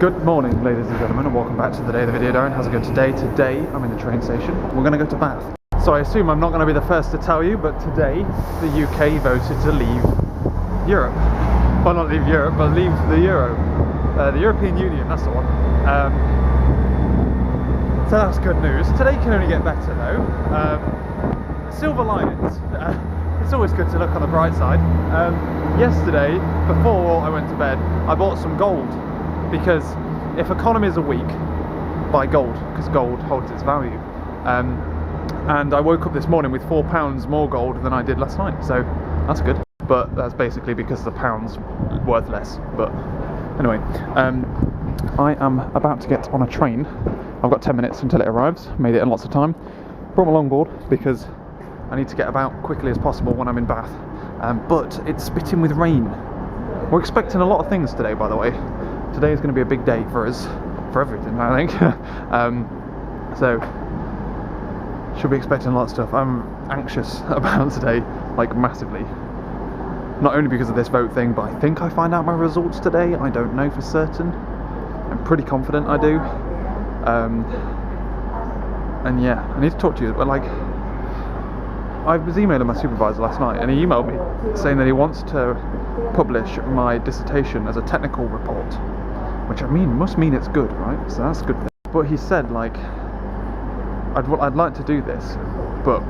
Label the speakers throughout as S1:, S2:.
S1: Good morning, ladies and gentlemen, and welcome back to the day of the video. Darren, how's it going today? Today, I'm in the train station. We're going to go to Bath. So I assume I'm not going to be the first to tell you, but today, the UK voted to leave Europe. Well, not leave Europe, but leave the Euro. The European Union, that's the one. So that's good news. Today can only get better, though. Silver linings. It's always good to look on the bright side. Yesterday, before I went to bed, I bought some gold. Because if economies are weak, buy gold, because gold holds its value. And I woke up this morning with £4 more gold than I did last night, so that's good. But that's basically because the pound's worth less. But anyway, I am about to get on a train. I've got 10 minutes until it arrives, made it in lots of time. Brought my longboard because I need to get about quickly as possible when I'm in Bath. But it's spitting with rain. We're expecting a lot of things today, by the way. Today is going to be a big day for us, for everything, I think. So, should be expecting a lot of stuff. I'm anxious about today, like massively. Not only because of this vote thing, but I think I find out my results today. I don't know for certain. I'm pretty confident I do. And yeah, I need to talk to you, but like, I was emailing my supervisor last night, and he emailed me saying that he wants to publish my dissertation as a technical report. Which must mean it's good, right? So that's a good thing. But he said, like, I'd like to do this, but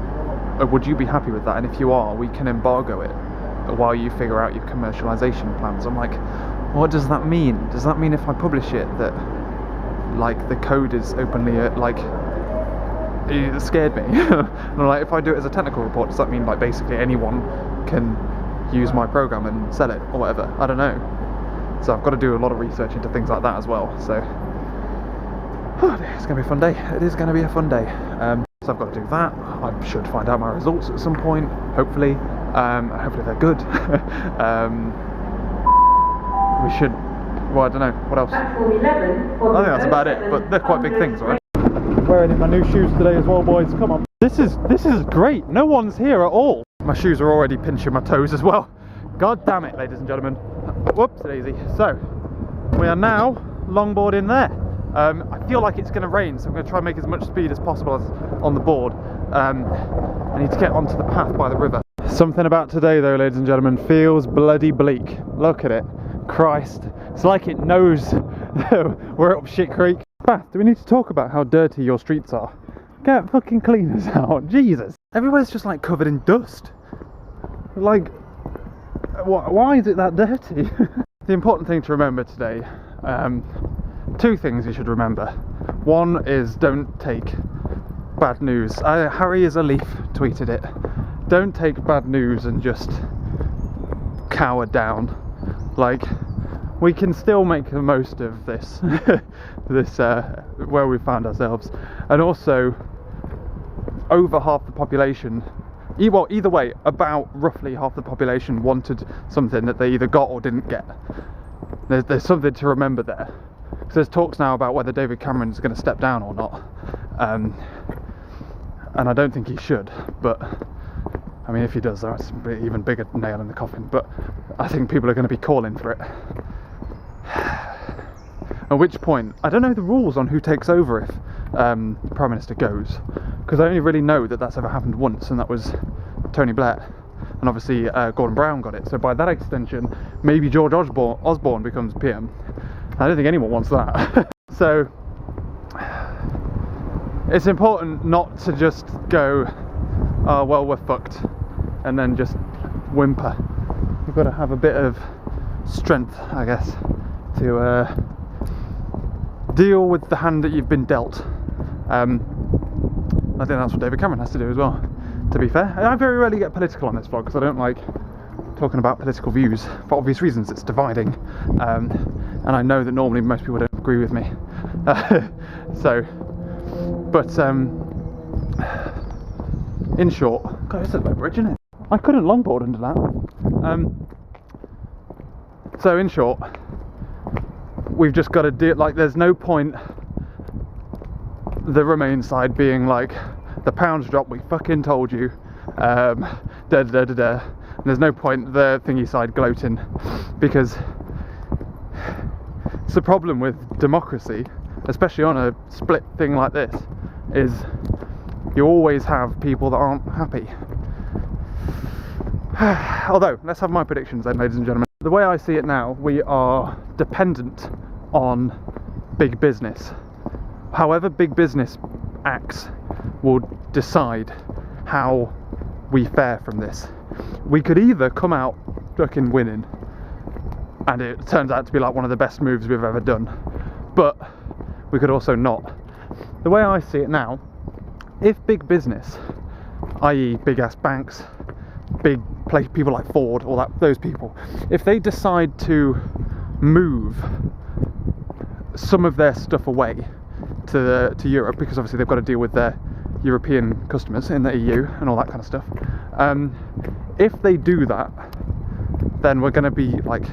S1: would you be happy with that? And if you are, we can embargo it while you figure out your commercialization plans. I'm like, what does that mean? Does that mean if I publish it that, like, the code is openly, like, it scared me. And I'm like, if I do it as a technical report, does that mean, like, basically anyone can use my program and sell it or whatever? I don't know. So I've got to do a lot of research into things like that as well. So it's going to be a fun day. It is going to be a fun day. So I've got to do that. I should find out my results at some point, hopefully. Hopefully they're good. We should. Well, I don't know. What else? I think that's about it. But they're quite big things, right? Wearing my new shoes today as well, boys. Come on. This is great. No one's here at all. My shoes are already pinching my toes as well. God damn it, ladies and gentlemen. Whoops, daisy. So, we are now longboarding there. I feel like it's going to rain, so I'm going to try and make as much speed as possible on the board. I need to get onto the path by the river. Something about today, though, ladies and gentlemen, feels bloody bleak. Look at it. Christ. It's like it knows we're up shit creek. Bath, do we need to talk about how dirty your streets are? Get fucking cleaners out. Jesus. Everywhere's just like covered in dust. Like, why is it that dirty? The important thing to remember today, two things you should remember. One is don't take bad news. Harry is a leaf tweeted it. Don't take bad news and just cower down. Like, we can still make the most of this, where we found ourselves. And also, over half the population, well, either way, about roughly half the population wanted something that they either got or didn't get. There's something to remember there. So there's talks now about whether David Cameron's going to step down or not. And I don't think he should, but I mean, if he does, that's an even bigger nail in the coffin. But I think people are going to be calling for it. At which point, I don't know the rules on who takes over if the Prime Minister goes, because I only really know that that's ever happened once, and that was Tony Blair, and obviously Gordon Brown got it. So by that extension, maybe George Osborne becomes PM. I don't think anyone wants that. So it's important not to just go, oh well, we're fucked, and then just whimper. You've got to have a bit of strength, I guess, to deal with the hand that you've been dealt. I think that's what David Cameron has to do as well, to be fair. I very rarely get political on this vlog because I don't like talking about political views. For obvious reasons, it's dividing. And I know that normally most people don't agree with me. In short, God, it's a low bridge, isn't it? I couldn't longboard under that. So in short, we've just got to do, like, there's no point the Remain side being like, the pound's dropped, we fucking told you, and there's no point the thingy side gloating, because It's the problem with democracy, especially on a split thing like this, is you always have people that aren't happy. Although, let's have my predictions then, ladies and gentlemen. The way I see it now, we are dependent on big business. However big business acts will decide how we fare from this. We could either come out fucking winning, and it turns out to be like one of the best moves we've ever done, but we could also not. The way I see it now, if big business, i.e. big ass banks, big people like Ford, all that, those people, if they decide to move some of their stuff away to Europe, because obviously they've got to deal with their European customers in the EU and all that kind of stuff, if they do that, then we're going to be like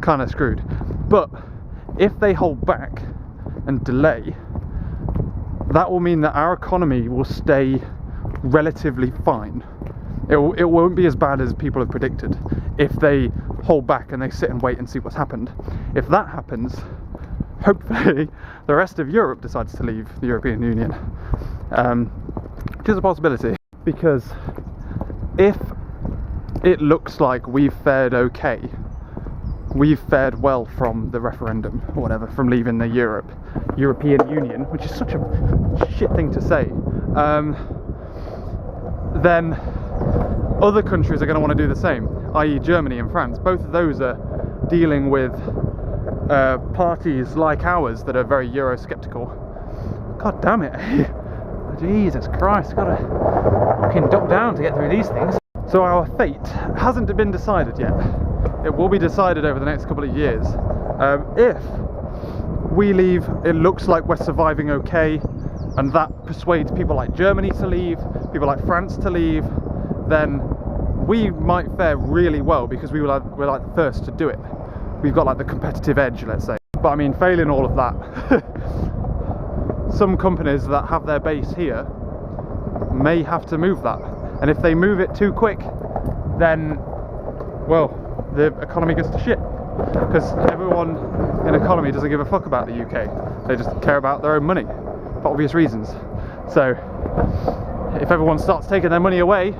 S1: kind of screwed. But if they hold back and delay, that will mean that our economy will stay relatively fine. It won't be as bad as people have predicted if they hold back and they sit and wait and see what's happened. If that happens, hopefully the rest of Europe decides to leave the European Union, which is a possibility. Because if it looks like we've fared okay, we've fared well from the referendum or whatever, from leaving the European Union, which is such a shit thing to say, then other countries are going to want to do the same, i.e. Germany and France. Both of those are dealing with parties like ours that are very Eurosceptical. God damn it. Jesus Christ, gotta fucking duck down to get through these things. So our fate hasn't been decided yet. It will be decided over the next couple of years. If we leave, it looks like we're surviving okay, and that persuades people like Germany to leave, people like France to leave, then we might fare really well, because we're like the first to do it. We've got like the competitive edge, let's say. But I mean, failing all of that, some companies that have their base here may have to move that, and if they move it too quick, then, well, the economy gets to shit, because everyone in economy doesn't give a fuck about the UK. They just care about their own money for obvious reasons. So if everyone starts taking their money away,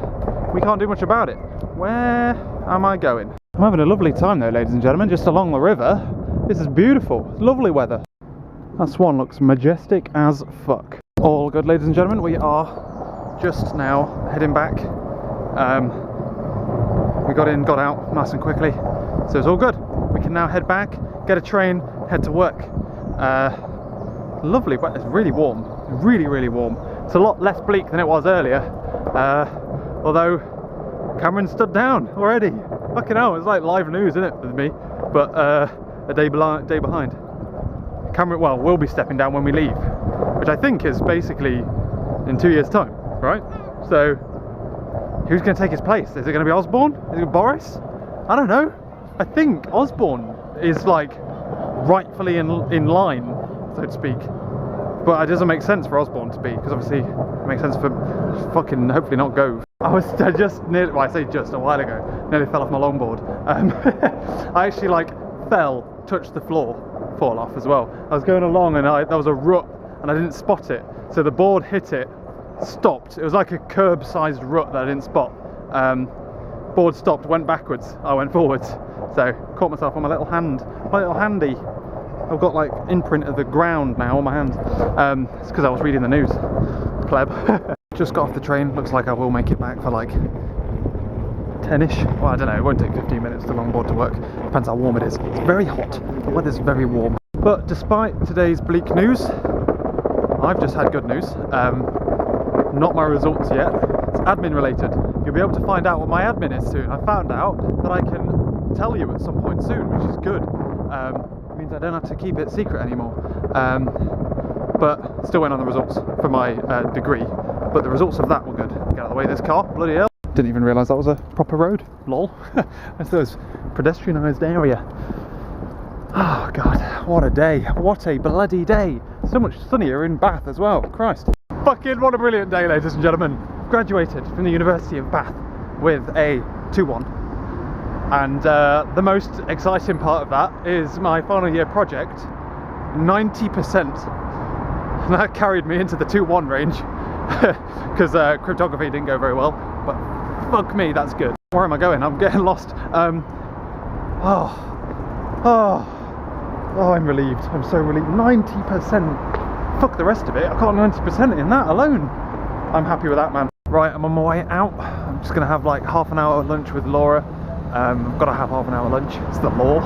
S1: we can't do much about it. Where am I going? I'm having a lovely time though, ladies and gentlemen, just along the river. This is beautiful, it's lovely weather. That swan looks majestic as fuck. All good, ladies and gentlemen, we are just now heading back. We got in, got out nice and quickly, so it's all good. We can now head back, get a train, head to work. Lovely, but it's really warm, really, really warm. It's a lot less bleak than it was earlier, although Cameron stood down already. Fucking hell, it's like live news, isn't it, with me? But a day behind. Cameron, well, will be stepping down when we leave, which I think is basically in 2 years' time, right? So who's going to take his place? Is it going to be Osborne? Is it Boris? I don't know. I think Osborne is like rightfully in line, so to speak. But it doesn't make sense for Osborne to be, because obviously it makes sense for fucking hopefully not Gove. I just nearly, well, I say just a while ago, nearly fell off my longboard. I actually like touched the floor, fall off as well. I was going along and there was a rut and I didn't spot it. So the board hit it, stopped. It was like a curb-sized rut that I didn't spot. Board stopped, went backwards, I went forwards. So caught myself on my little handy. I've got like imprint of the ground now on my hand. It's because I was reading the news. Pleb. Just got off the train. Looks like I will make it back for like 10ish. Well, I don't know. It won't take 15 minutes to longboard to work. Depends how warm it is. It's very hot. The weather's very warm. But despite today's bleak news, I've just had good news. Not my results yet. It's admin related. You'll be able to find out what my admin is soon. I found out that I can tell you at some point soon, which is good. It means I don't have to keep it secret anymore. But still waiting on the results for my degree. But the results of that were good. Get out of the way of this car, bloody hell. Didn't even realise that was a proper road, lol. That's those pedestrianised area. Oh god, what a day. What a bloody day. So much sunnier in Bath as well, Christ. Fucking what a brilliant day, ladies and gentlemen. Graduated from the University of Bath with a 2-1. And the most exciting part of that is my final year project, 90%. And that carried me into the 2-1 range because cryptography didn't go very well, but fuck me, that's good. Where am I going? I'm getting lost. Oh, I'm relieved. I'm so relieved. 90%. Fuck the rest of it. I got 90% in that alone. I'm happy with that, man. Right, I'm on my way out. I'm just gonna have like half an hour lunch with Laura. I've got to have half an hour lunch. It's the law.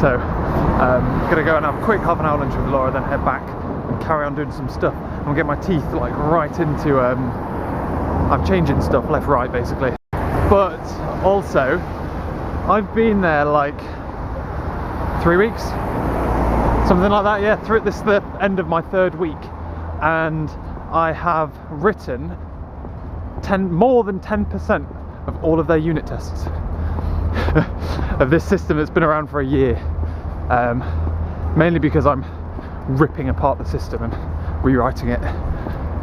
S1: So I'm gonna go and have a quick half an hour lunch with Laura, then head back and carry on doing some stuff. I'm gonna get my teeth like right into I'm changing stuff left, right, basically. But also, I've been there like 3 weeks, something like that. Yeah, this is the end of my 3rd week, and I have written more than 10% of all of their unit tests of this system that's been around for a year. Mainly because I'm ripping apart the system and rewriting it.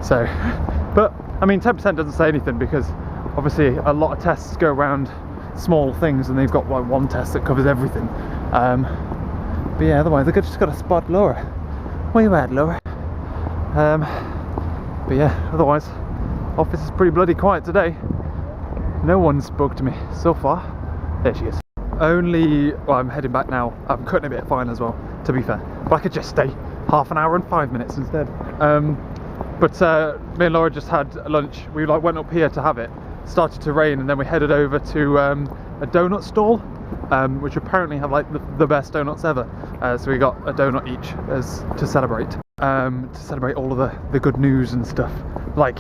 S1: So, but I mean, 10% doesn't say anything because obviously a lot of tests go around small things, and they've got like one test that covers everything. But yeah, otherwise they've just got to spot Laura. Where you at, Laura? But yeah, otherwise office is pretty bloody quiet today. No one's spoke to me so far. There she is. Well, I'm heading back now. I'm cutting a bit fine as well, to be fair, but I could just stay half an hour and 5 minutes instead. But me and Laura just had lunch. We like went up here to have it. Started to rain, and then we headed over to a donut stall, which apparently have like the best donuts ever. So we got a donut each to celebrate all of the good news and stuff. Like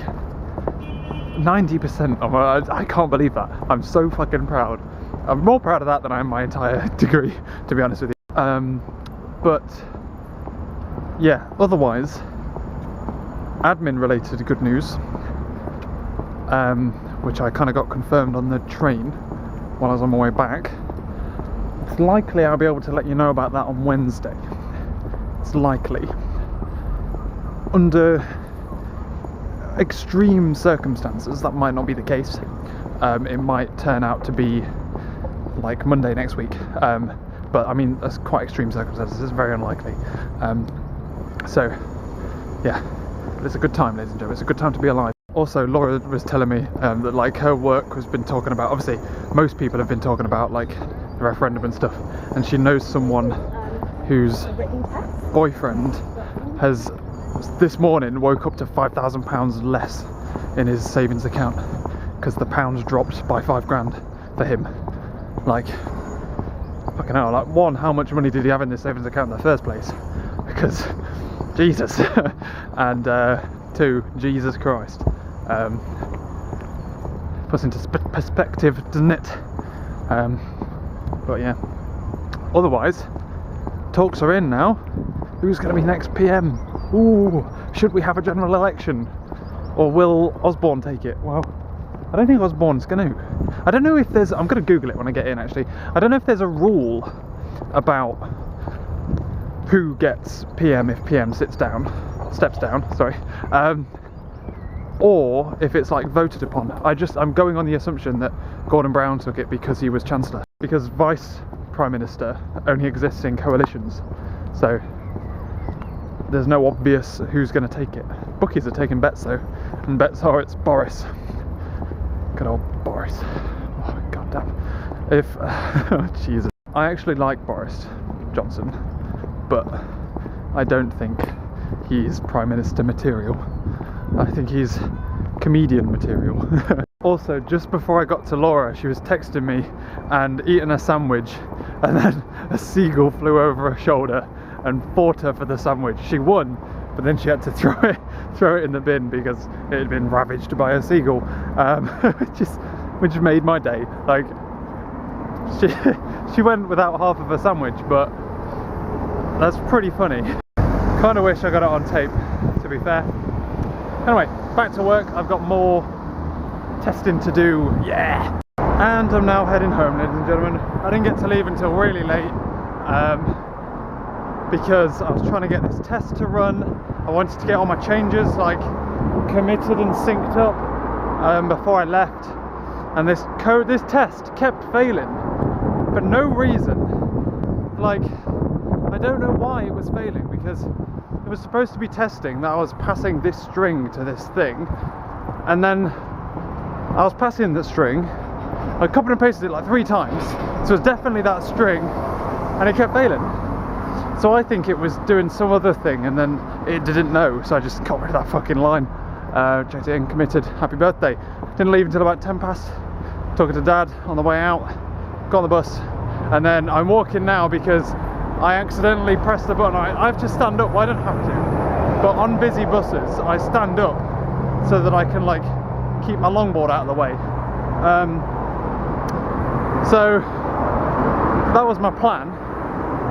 S1: 90% of I can't believe that. I'm so fucking proud. I'm more proud of that than I am my entire degree, to be honest with you. But yeah, otherwise, admin related good news, which I kind of got confirmed on the train while I was on my way back. It's likely I'll be able to let you know about that on Wednesday. It's likely. Under extreme circumstances, that might not be the case. It might turn out to be like Monday next week. But I mean, that's quite extreme circumstances. It's very unlikely. So yeah, but it's a good time, ladies and gentlemen. It's a good time to be alive. Also, Laura was telling me that like her work has been talking about, obviously most people have been talking about like the referendum and stuff, and she knows someone whose boyfriend has this morning woke up to £5,000 less in his savings account because the pounds dropped by 5 grand for him. Like, fucking hell, like, one, how much money did he have in this savings account in the first place? Because Jesus. And 2, Jesus Christ. Puts into perspective, doesn't it? But yeah, otherwise talks are in now. Who's going to be next PM? Ooh, should we have a general election, or will Osborne take it? Well, I don't think Osborne's going to. I don't know if there's, I'm going to Google it when I get in actually. I don't know if there's a rule about who gets PM if PM steps down, sorry, or if it's like voted upon. I'm going on the assumption that Gordon Brown took it because he was Chancellor, because Vice Prime Minister only exists in coalitions, so there's no obvious who's going to take it. Bookies are taking bets though, and bets are it's Boris. Good old Boris. Oh, goddamn. Oh, Jesus. I actually like Boris Johnson, but I don't think he's Prime Minister material. I think he's comedian material. Also, just before I got to Laura, she was texting me and eating a sandwich, and then a seagull flew over her shoulder and fought her for the sandwich. She won, but then she had to throw it in the bin because it had been ravaged by a seagull, which made my day. Like, she went without half of a sandwich, but that's pretty funny. Kind of wish I got it on tape, to be fair. Anyway, back to work. I've got more testing to do, yeah! And I'm now heading home, ladies and gentlemen. I didn't get to leave until really late, because I was trying to get this test to run. I wanted to get all my changes like committed and synced up before I left, and this test kept failing. for no reason. Like, I don't know why it was failing, because it was supposed to be testing that I was passing this string to this thing, and then I was passing the string, I copied and pasted it like 3 times, so it was definitely that string, and it kept failing. So I think it was doing some other thing, and then it didn't know, so I just got rid of that fucking line. Checked it in, committed, happy birthday. Didn't leave until about 10 past, talking to Dad on the way out, got on the bus, and then I'm walking now because I accidentally pressed the button. I have to stand up, well, I don't have to, but on busy buses I stand up so that I can like keep my longboard out of the way. So that was my plan.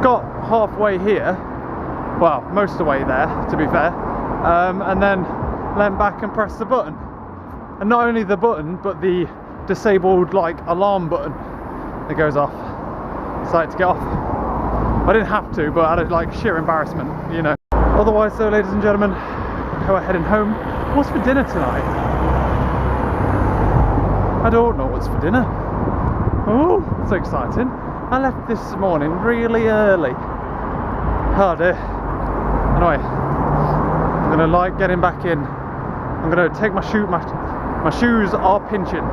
S1: Got halfway here, well, most of the way there to be fair, and then leant back and pressed the button, and not only the button but the disabled like alarm button that goes off. Decided to get off. I didn't have to, but out of like sheer embarrassment, you know. Otherwise though, ladies and gentlemen, we're heading home. What's for dinner tonight? I don't know what's for dinner. Oh, so exciting. I left this morning really early. Oh dear. Anyway, I'm gonna like getting back in. I'm gonna take my shoe. My shoes are pinching.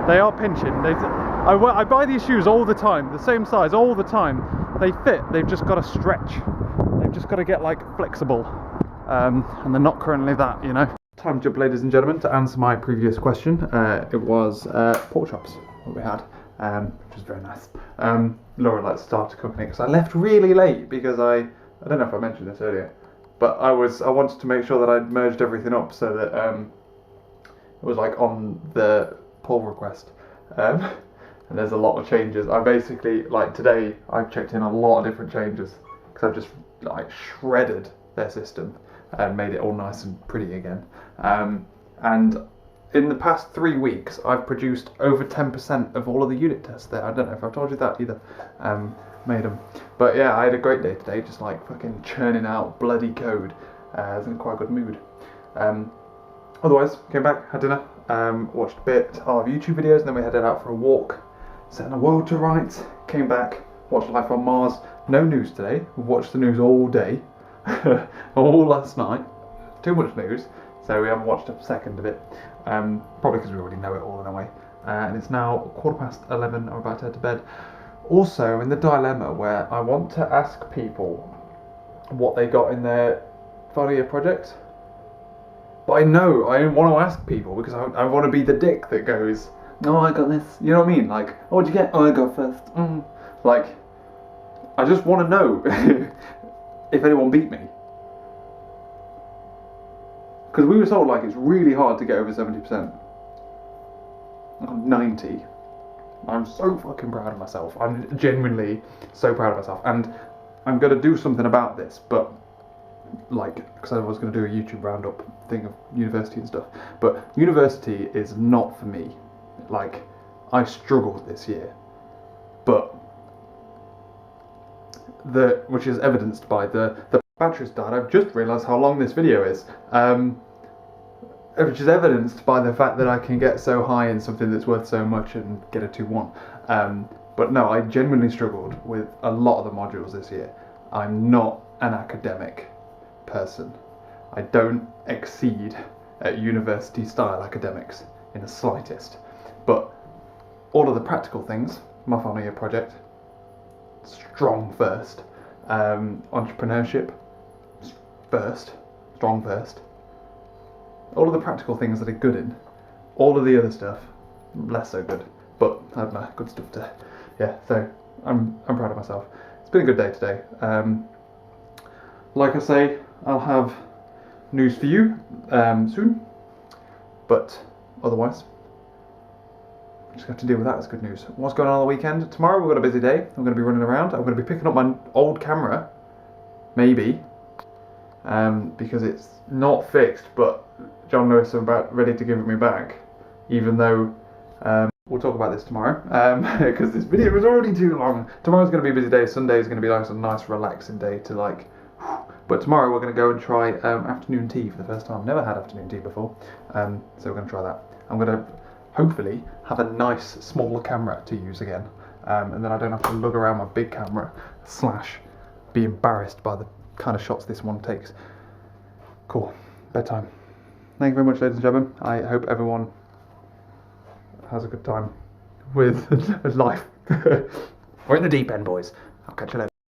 S1: They are pinching. I buy these shoes all the time, the same size all the time. They fit. They've just got to stretch. They've just got to get like flexible, and they're not currently that, you know. Time jump, ladies and gentlemen, to answer my previous question. It was pork chops that we had. Which is very nice. Laura likes to start a company because I left really late because I don't know if I mentioned this earlier, but I wanted to make sure that I'd merged everything up so that it was like on the pull request. And there's a lot of changes. I basically, like today, I've checked in a lot of different changes because I've just like shredded their system and made it all nice and pretty again. And in the past 3 weeks, I've produced over 10% of all of the unit tests there. I don't know if I've told you that either. Made them. But yeah, I had a great day today, just like fucking churning out bloody code. I was in quite a good mood. Otherwise, came back, had dinner, watched a bit of YouTube videos, and then we headed out for a walk, setting the world to rights. Came back, watched Life on Mars. No news today. We've watched the news all day, all last night. Too much news, so we haven't watched a second of it. Probably because we already know it all in a way. And it's now 11:15. I'm about to head to bed. Also, in the dilemma where I want to ask people what they got in their final year projects, but I know I don't want to ask people because I want to be the dick that goes, "No, I got this." You know what I mean? Like, "Oh, what'd you get?" "Oh, I got first." Like, I just want to know if anyone beat me. Because we were told like it's really hard to get over 70%. I'm 90. I'm so fucking proud of myself. I'm genuinely so proud of myself, and I'm gonna do something about this. But like, because I was gonna do a YouTube roundup thing of university and stuff. But university is not for me. Like, I struggled this year, but which is evidenced by the battery's died. I've just realised how long this video is. Which is evidenced by the fact that I can get so high in something that's worth so much and get a 2-1. But no, I genuinely struggled with a lot of the modules this year. I'm not an academic person. I don't exceed at university style academics in the slightest. But all of the practical things, my final year project, strong first. Entrepreneurship, first, strong first. All of the practical things that are good in. All of the other stuff, less so good. But I have my good stuff to, yeah. So I'm proud of myself. It's been a good day today. Like I say, I'll have news for you soon. But otherwise, just have to deal with that as good news. What's going on the weekend? Tomorrow we've got a busy day. I'm going to be running around. I'm going to be picking up my old camera, maybe, because it's not fixed. But John Lewis are about ready to give it me back, even though we'll talk about this tomorrow, because this video is already too long. Tomorrow's going to be a busy day. Sunday is going to be like a nice relaxing day to like. But tomorrow we're going to go and try afternoon tea for the first time. Never had afternoon tea before, so we're going to try that. I'm going to hopefully have a nice small camera to use again, and then I don't have to look around my big camera / be embarrassed by the kind of shots this one takes. Cool. Bedtime. Thank you very much, ladies and gentlemen. I hope everyone has a good time with life. We're in the deep end, boys. I'll catch you later.